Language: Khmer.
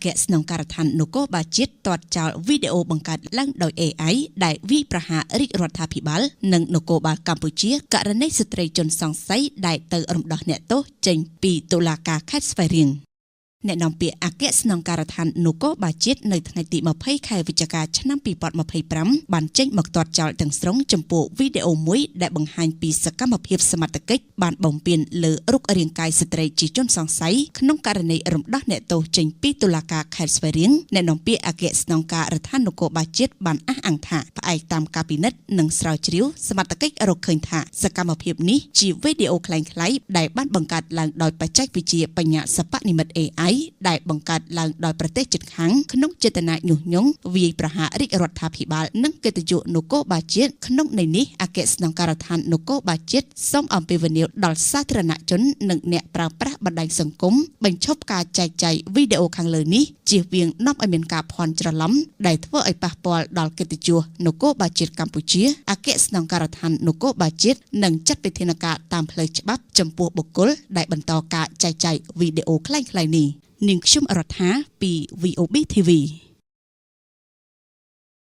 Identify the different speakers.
Speaker 1: គ្គស្នងការដ្ឋាននគរបាលជាតិទាត់ចោលវីដេអូបង្កើតឡើងដោយ AI ដែលវាយប្រហាររាជរដ្ឋាភិបាលនិងនគរបាលកម្ពុជាករណីស្ត្រីជនសង្ស័យដែលទៅរំដោះអ្នកទោសចេញពីតុលាការខេត្តស្វាយរៀងអ្នកនាំពាក្យអគ្គស្នងការដ្ឋាននគរបាលជាតិនៅថ្ងៃទី20ខែវិច្ឆិកាឆ្នាំ2025បានចេញមកទាត់ចោលទាំងស្រុងចំពោះវីដេអូមួយដែលបង្ហាញពីសកម្មភាពសមត្ថកិច្ចបានបំពានលើរូបរាងកាយស្ត្រីជាជនសង្ស័យក្នុងករណីរំដោះអ្នកទោសចេញពីតុលាការខេត្តស្វាយរៀងអ្នកនាំពាក្យអគ្គស្នងការដ្ឋាននគរបាលជាតិបានអះអាងថាផ្អែកតាមការពិនិត្យនិងស្រាវជ្រាវសមត្ថកិច្ចរកឃើញថាសកម្មភាពនេះជាវីដេអូคล้ายៗដែលបានបង្កើតឡើងដោយបច្ចេកវិទ្យាបញ្ញាសិប្បនិម្មិត AIដែលបង្កើតឡើងដោយប្រទេសជិតខាងក្នុងចេតនាញុះញង់វាយប្រហាររាជរដ្ឋាភិបាលនិងកិត្តិយសនគរបាលជាតិក្នុងន័យនេះអគ្គស្នងការដ្ឋាននគរបាលជាតិសូមអំពាវនាវដល់សាធារណជននិងអ្នកប្រើប្រាស់បណ្ដាញសង្គមបញ្ឈប់ការចែកចាយវីដេអូខាងលើនេះជៀសវាងនាំឲ្យមានការភ័ន្តច្រឡំដែលធ្វើឲ្យប៉ះពាល់ដល់កិត្តិយសនគរបាលជាតិកម្ពុជាអគ្គស្នងការដ្ឋាននគរបាលជាតិនិងចាត់វិធានការតាមផ្លូវច្បាប់ចំពោះបុគ្គលដែលបន្តការចែកចាយវីដេអូคล้ายៗនេះនាងខ្ញុំរដ្ឋាពី VOB TV